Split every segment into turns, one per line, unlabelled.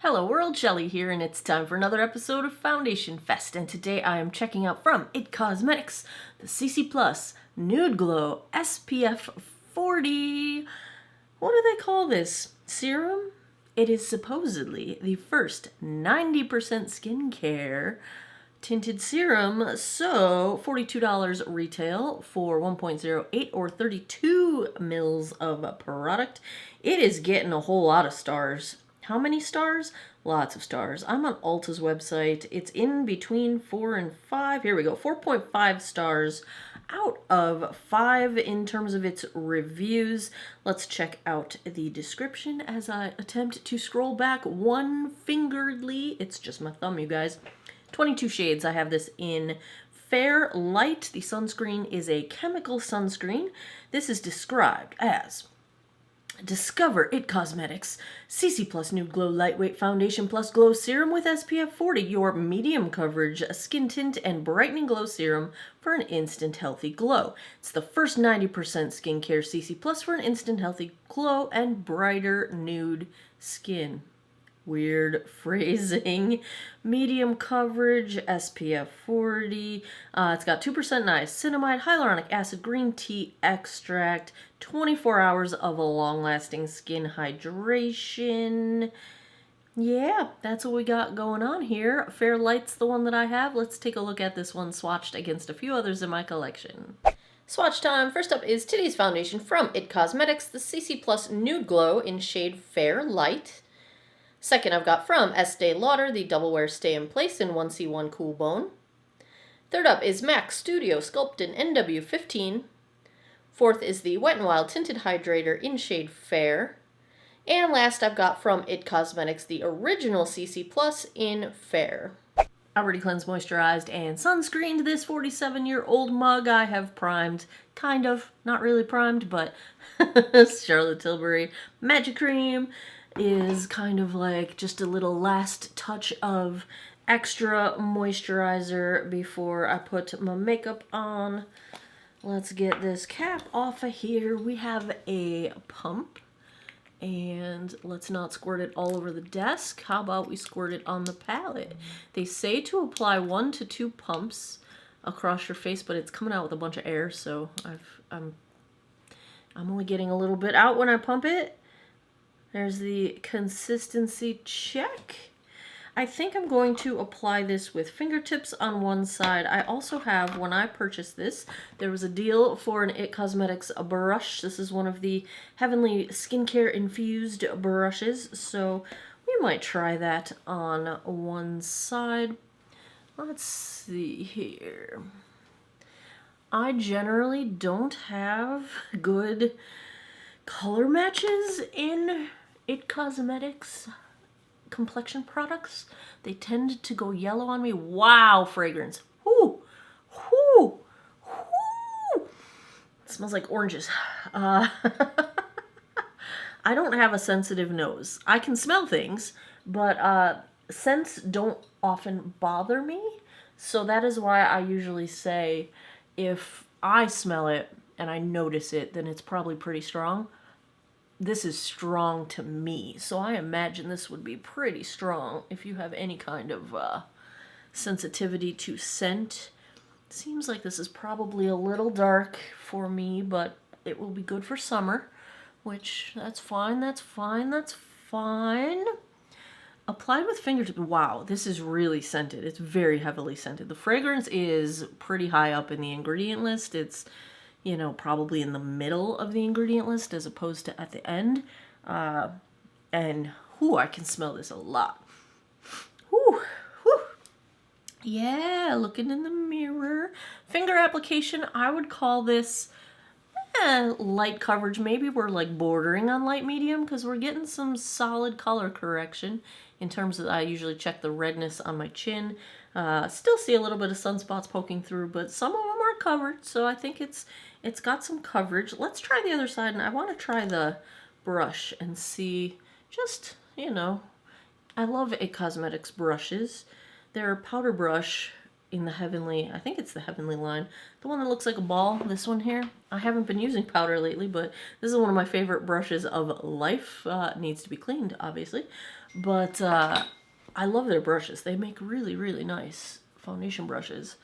Hello world, Shelly here, and it's time for another episode of Foundation Fest, and today I am checking out from IT Cosmetics the CC Plus Nude Glow SPF 40. What do they call this? Serum? It is supposedly the first 90% skincare tinted serum, so $42 retail for 1.08 or 32 mils of product. It is getting a whole lot of stars. How many stars? Lots of stars. I'm on Ulta's website. It's in between 4 and 5. Here we go. 4.5 stars out of 5 in terms of its reviews. Let's check out the description as I attempt to scroll back one-fingeredly. It's just my thumb, you guys. 22 shades. I have this in Fair Light. The sunscreen is a chemical sunscreen. This is described as: discover IT Cosmetics CC Plus Nude Glow Lightweight Foundation Plus Glow Serum with SPF 40, your medium coverage skin tint and brightening glow serum for an instant healthy glow. It's the first 90% skincare CC Plus for an instant healthy glow and brighter nude skin. Weird phrasing. Medium coverage, SPF 40. It's got 2% niacinamide, hyaluronic acid, green tea extract, 24 hours of a long-lasting skin hydration. Yeah, that's what we got going on here. Fair Light's the one that I have. Let's take a look at this one swatched against a few others in my collection. Swatch time. First up is today's foundation from IT Cosmetics, the CC Plus Nude Glow in shade Fair Light. Second, I've got from Estee Lauder, the Double Wear Stay in Place in 1C1 Cool Bone. Third up is MAC Studio Sculpt in NW15. Fourth is the Wet n Wild Tinted Hydrator in shade Fair. And last, I've got from IT Cosmetics the original CC Plus in Fair. I already cleansed, moisturized, and sunscreened this 47-year-old mug. I have primed, kind of, not really primed, but Charlotte Tilbury Magic Cream is kind of like just a little last touch of extra moisturizer before I put my makeup on. Let's get this cap off of here. We have a pump, and let's not squirt it all over the desk. How about we squirt it on the palette? They say to apply 1 to 2 pumps across your face, but it's coming out with a bunch of air, so I'm only getting a little bit out when I pump it. There's the consistency check. I think I'm going to apply this with fingertips on one side. I also have, when I purchased this, there was a deal for an IT Cosmetics brush. This is one of the Heavenly Skincare infused brushes, so we might try that on one side. Let's see here. I generally don't have good color matches in IT Cosmetics complexion products. They tend to go yellow on me. Wow, fragrance. Whoo! Whoo! Whoo! It smells like oranges. I don't have a sensitive nose. I can smell things, but scents don't often bother me. So that is why I usually say if I smell it and I notice it, then it's probably pretty strong. This is strong to me, so I imagine this would be pretty strong if you have any kind of sensitivity to scent. Seems like this is probably a little dark for me, but it will be good for summer, which that's fine, that's fine, that's fine. Applied with fingertips. Wow, this is really scented. It's very heavily scented. The fragrance is pretty high up in the ingredient list. It's, you know, probably in the middle of the ingredient list as opposed to at the end. And, whoo, I can smell this a lot. Whoo, whoo. Yeah, looking in the mirror. Finger application, I would call this light coverage. Maybe we're like bordering on light medium because we're getting some solid color correction in terms of, I usually check the redness on my chin. Still see a little bit of sunspots poking through, but some of them are covered, so I think it's got some coverage. Let's try the other side, and I want to try the brush and see, just, you know, I love IT Cosmetics brushes. Their powder brush in the Heavenly, I think it's the Heavenly line. The one that looks like a ball, this one here. I haven't been using powder lately, but this is one of my favorite brushes of life. Needs to be cleaned, obviously. But I love their brushes. They make really, really nice foundation brushes.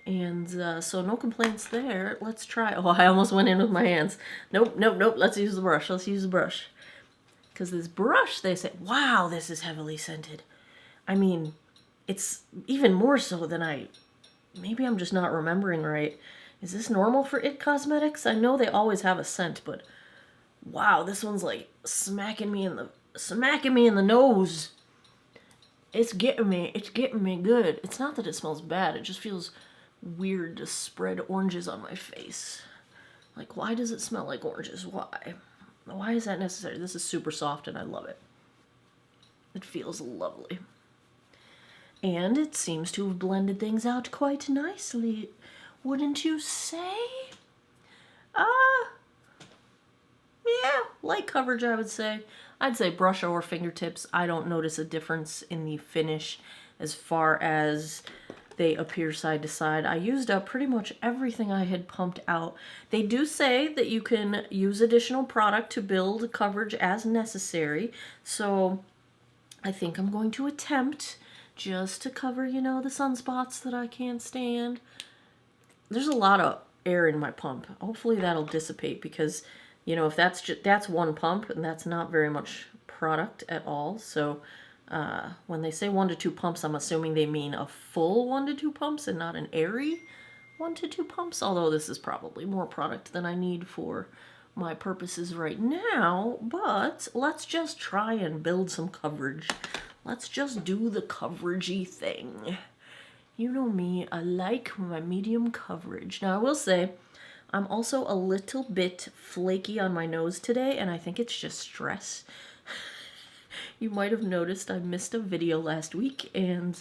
And so no complaints there. Let's try. Oh, I almost went in with my hands. Nope, nope, nope. Let's use the brush. Let's use the brush. Because this brush, they say, wow, this is heavily scented. I mean, it's even more so than maybe I'm just not remembering right. Is this normal for IT Cosmetics? I know they always have a scent, but wow, this one's like smacking me in the nose. It's getting me good. It's not that it smells bad, it just feels weird to spread oranges on my face. Like, why does it smell like oranges? Why is that necessary? This is super soft and I love it. It feels lovely. And it seems to have blended things out quite nicely, wouldn't you say? Yeah, light coverage, I would say. I'd say brush or fingertips. I don't notice a difference in the finish as far as they appear side to side. I used up pretty much everything I had pumped out. They do say that you can use additional product to build coverage as necessary. So I think I'm going to attempt just to cover, you know, the sunspots that I can't stand. There's a lot of air in my pump. Hopefully that'll dissipate because, you know, if that's one pump and that's not very much product at all. So when they say 1 to 2 pumps, I'm assuming they mean a full 1 to 2 pumps and not an airy 1 to 2 pumps. Although this is probably more product than I need for my purposes right now. But let's just try and build some coverage. Let's just do the coveragey thing. You know me, I like my medium coverage. Now I will say, I'm also a little bit flaky on my nose today, and I think it's just stress. You might have noticed I missed a video last week, and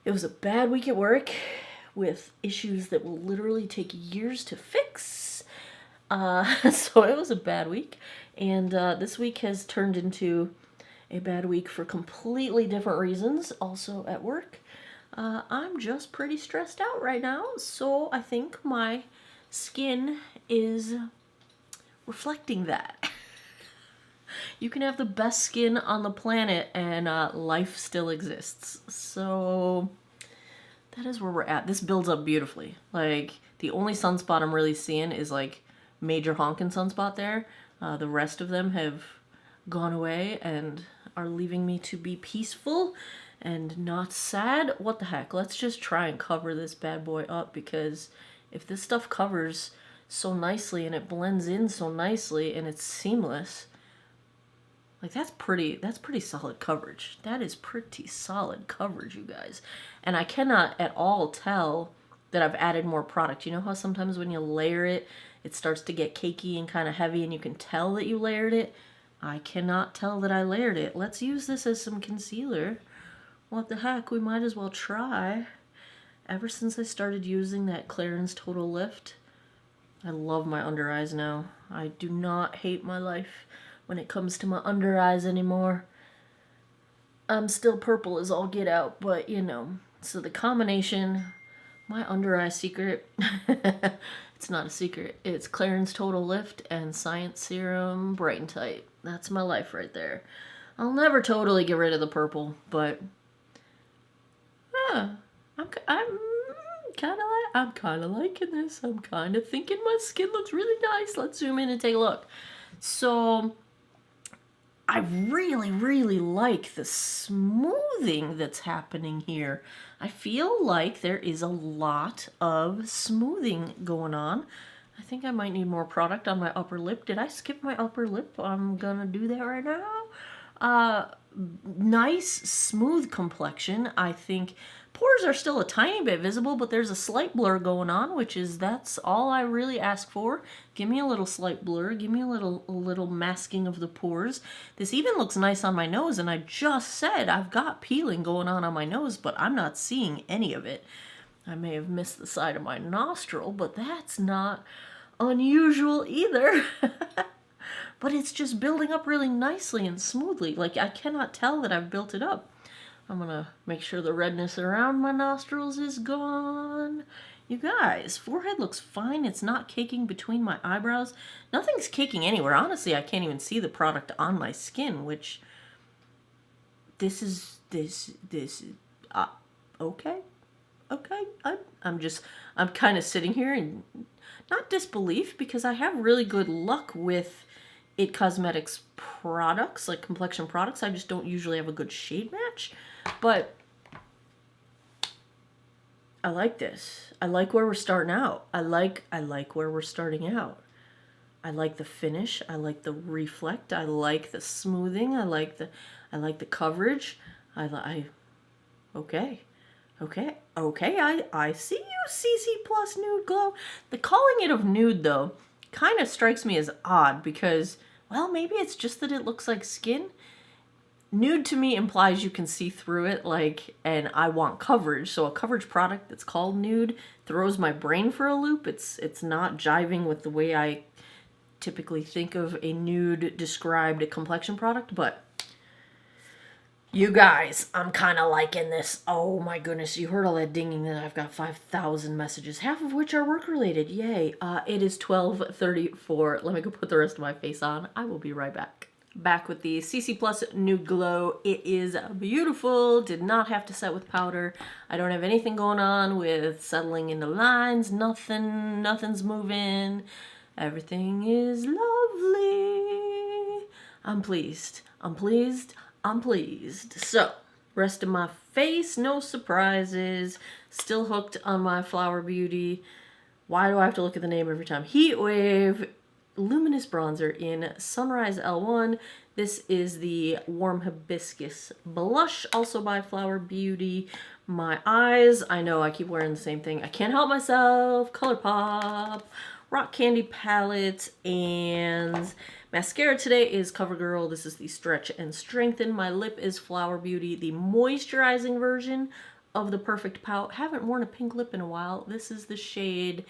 it was a bad week at work with issues that will literally take years to fix. So it was a bad week, and this week has turned into a bad week for completely different reasons, also at work. I'm just pretty stressed out right now, so I think my skin is reflecting that. You can have the best skin on the planet and life still exists. So that is where we're at. This builds up beautifully. Like, the only sunspot I'm really seeing is like major honking sunspot there. The rest of them have gone away and are leaving me to be peaceful and not sad. What the heck? Let's just try and cover this bad boy up, because if this stuff covers so nicely and it blends in so nicely and it's seamless, like that's pretty solid coverage. That is pretty solid coverage, you guys. And I cannot at all tell that I've added more product. You know how sometimes when you layer it, it starts to get cakey and kind of heavy and you can tell that you layered it? I cannot tell that I layered it. Let's use this as some concealer. What the heck, we might as well try. Ever since I started using that Clarins Total Lift, I love my under eyes now. I do not hate my life when it comes to my under eyes anymore. I'm still purple as all get out, but you know. So the combination, my under eye secret, it's not a secret. It's Clarins Total Lift and Science Serum Bright and Tight. That's my life right there. I'll never totally get rid of the purple, but I'm kind of liking this. I'm kind of thinking my skin looks really nice. Let's zoom in and take a look. So I really, really like the smoothing that's happening here. I feel like there is a lot of smoothing going on. I think I might need more product on my upper lip. Did I skip my upper lip? I'm gonna do that right now. Nice, smooth complexion. I think pores are still a tiny bit visible, but there's a slight blur going on, that's all I really ask for. Give me a little slight blur. Give me a little masking of the pores. This even looks nice on my nose, and I just said I've got peeling going on my nose, but I'm not seeing any of it. I may have missed the side of my nostril, but that's not unusual either. But it's just building up really nicely and smoothly. Like, I cannot tell that I've built it up. I'm gonna make sure the redness around my nostrils is gone. You guys, forehead looks fine. It's not caking between my eyebrows. Nothing's caking anywhere. Honestly, I can't even see the product on my skin, which okay. Okay. I'm kind of sitting here in not disbelief, because I have really good luck with It Cosmetics products, like complexion products. I just don't usually have a good shade match, but I like this. I like where we're starting out. I like where we're starting out. I like the finish. I like the reflect. I like the smoothing. I like the coverage. Okay. I see you, CC Plus Nude Glow. The calling it of nude, though, kind of strikes me as odd because, well, maybe it's just that it looks like skin. Nude to me implies you can see through it, and I want coverage. So a coverage product that's called nude throws my brain for a loop. It's not jiving with the way I typically think of a nude described complexion product, but you guys, I'm kind of liking this. Oh my goodness, you heard all that dinging that I've got 5,000 messages, half of which are work-related. Yay. It is 12:34. Let me go put the rest of my face on. I will be right back. Back with the CC Plus Nude Glow. It is beautiful. Did not have to set with powder. I don't have anything going on with settling into lines. Nothing's moving. Everything is lovely. I'm pleased. So, rest of my face, no surprises. Still hooked on my Flower Beauty. Why do I have to look at the name every time? Heat Wave Luminous Bronzer in Sunrise L1. This is the Warm Hibiscus Blush, also by Flower Beauty. My eyes, I know I keep wearing the same thing. I can't help myself. ColourPop, Rock Candy palette, and mascara today is CoverGirl. This is the Stretch and Strengthen. My lip is Flower Beauty, the moisturizing version of the Perfect Pout. Haven't worn a pink lip in a while. This is the shade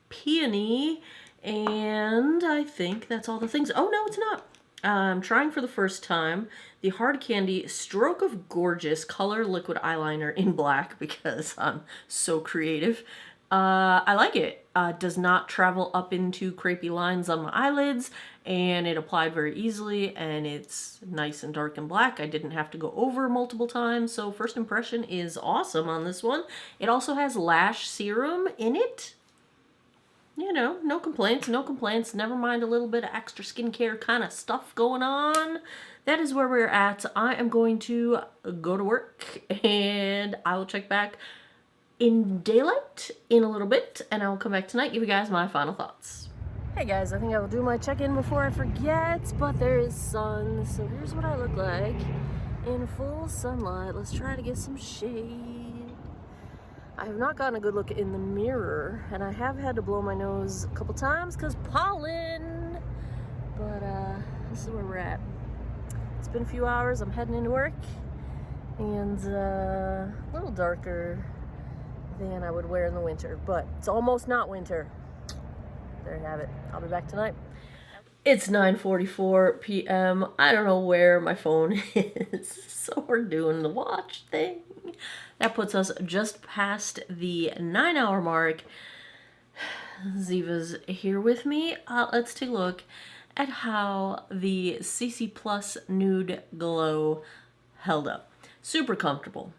Peony, and I think that's all the things. Oh, no, it's not. I'm trying for the first time the Hard Candy Stroke of Gorgeous Color Liquid Eyeliner in black because I'm so creative. I like it. Does not travel up into crepey lines on my eyelids, and it applied very easily, and it's nice and dark and black. I didn't have to go over multiple times, so first impression is awesome on this one. It also has lash serum in it. You know, no complaints. Never mind a little bit of extra skincare kind of stuff going on. That is where we're at. I am going to go to work, and I will check back in daylight in a little bit, and I will come back tonight, give you guys my final thoughts. Hey guys, I think I will do my check-in before I forget, but there is sun, so here's what I look like in full sunlight. Let's try to get some shade. I have not gotten a good look in the mirror, and I have had to blow my nose a couple times because pollen, but this is where we're at. It's been a few hours. I'm heading into work, and a little darker than I would wear in the winter, but it's almost not winter. There you have it. I'll be back tonight. It's 9:44 p.m. I don't know where my phone is, so we're doing the watch thing. That puts us just past the 9-hour mark. Ziva's here with me. Let's take a look at how the CC Plus Nude Glow held up. Super comfortable,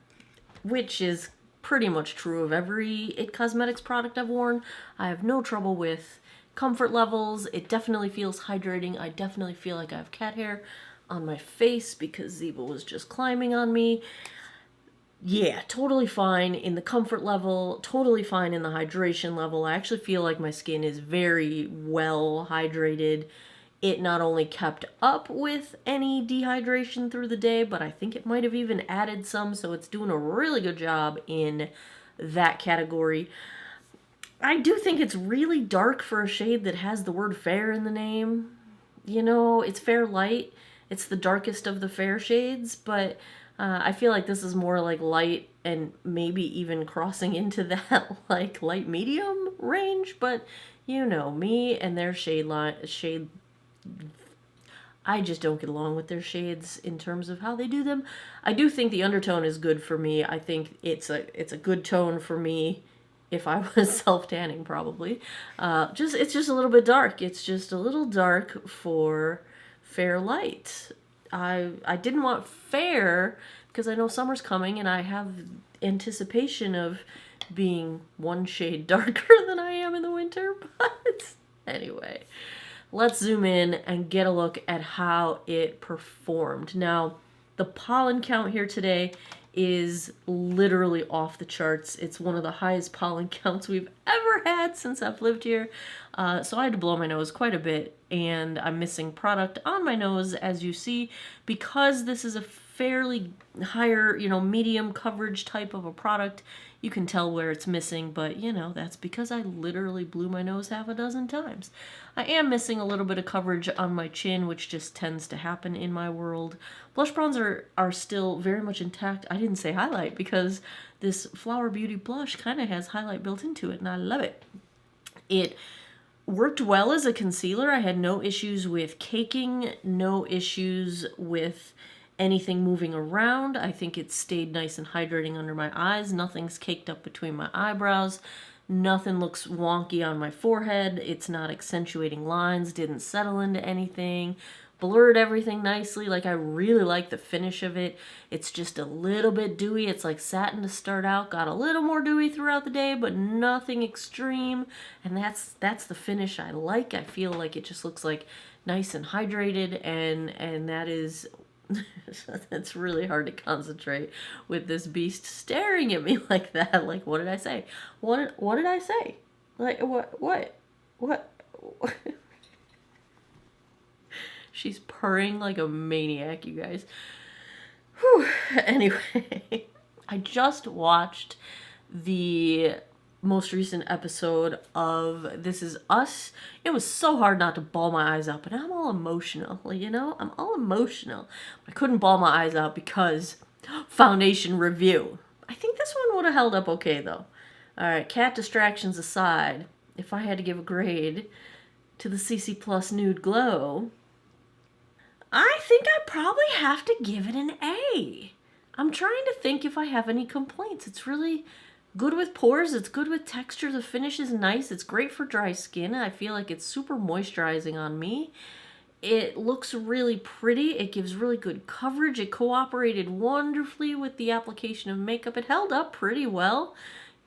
which is pretty much true of every It Cosmetics product I've worn. I have no trouble with comfort levels. It definitely feels hydrating. I definitely feel like I have cat hair on my face because Ziva was just climbing on me. Yeah, totally fine in the comfort level, totally fine in the hydration level. I actually feel like my skin is very well hydrated. It not only kept up with any dehydration through the day, but I think it might have even added some, so it's doing a really good job in that category. I do think it's really dark for a shade that has the word fair in the name. You know, it's fair light. It's the darkest of the fair shades, but I feel like this is more like light and maybe even crossing into that like light medium range, but you know, me and their shade I just don't get along with their shades in terms of how they do them. I do think the undertone is good for me. I think it's a good tone for me if I was self-tanning, probably. It's just a little bit dark. It's just a little dark for fair light. I didn't want fair because I know summer's coming and I have anticipation of being one shade darker than I am in the winter. But anyway, let's zoom in and get a look at how it performed. Now, the pollen count here today is literally off the charts. It's one of the highest pollen counts we've ever had since I've lived here. So I had to blow my nose quite a bit, and I'm missing product on my nose, as you see, because this is a fairly higher, medium coverage type of a product. You can tell where it's missing, but that's because I literally blew my nose half a dozen times. I am missing a little bit of coverage on my chin, which just tends to happen in my world. Blush bronzer are still very much intact. I didn't say highlight because this Flower Beauty blush kind of has highlight built into it, and I love it. It worked well as a concealer. I had no issues with caking, no issues with anything moving around. I think it stayed nice and hydrating under my eyes. Nothing's caked up between my eyebrows. Nothing looks wonky on my forehead. It's not accentuating lines. Didn't settle into anything. Blurred everything nicely. Like, I really like the finish of it. It's just a little bit dewy. It's like satin to start out. Got a little more dewy throughout the day, but nothing extreme. And that's the finish I like. I feel like it just looks like nice and hydrated, and that is... It's really hard to concentrate with this beast staring at me like that. Like, what did I say? What did I say? Like, what? She's purring like a maniac, you guys. Whew. Anyway, I just watched the most recent episode of This Is Us. It was so hard not to bawl my eyes out, but I'm all emotional, I'm all emotional. I couldn't bawl my eyes out because foundation review. I think this one would have held up okay, though. All right, cat distractions aside, if I had to give a grade to the CC Plus Nude Glow, I think I probably have to give it an A. I'm trying to think if I have any complaints. It's really good with pores. It's good with texture. The finish is nice. It's great for dry skin. I feel like it's super moisturizing on me. It looks really pretty. It gives really good coverage. It cooperated wonderfully with the application of makeup. It held up pretty well,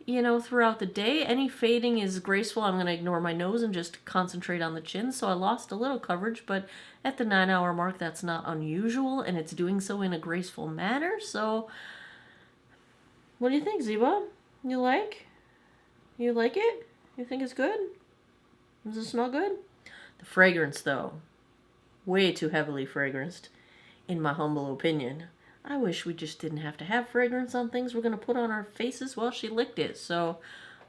throughout the day. Any fading is graceful. I'm going to ignore my nose and just concentrate on the chin. So I lost a little coverage, but at the 9-hour mark, that's not unusual, and it's doing so in a graceful manner. So what do you think, Ziva? You like it? You think it's good? Does it smell good? The fragrance, though, way too heavily fragranced, in my humble opinion. I wish we just didn't have to have fragrance on things we're going to put on our faces. Well, she licked it, so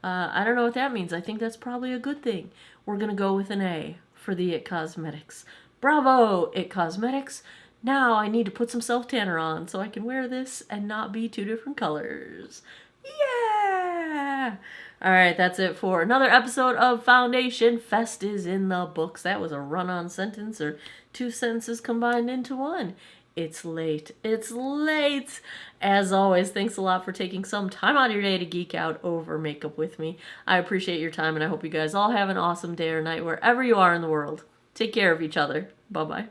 I don't know what that means. I think that's probably a good thing. We're going to go with an A for the IT Cosmetics. Bravo, IT Cosmetics. Now I need to put some self-tanner on so I can wear this and not be two different colors. Yeah! All right, that's it for another episode of Foundation Fest is in the books. That was a run-on sentence, or two sentences combined into one. It's late. It's late. As always, thanks a lot for taking some time out of your day to geek out over makeup with me. I appreciate your time, and I hope you guys all have an awesome day or night wherever you are in the world. Take care of each other. Bye-bye.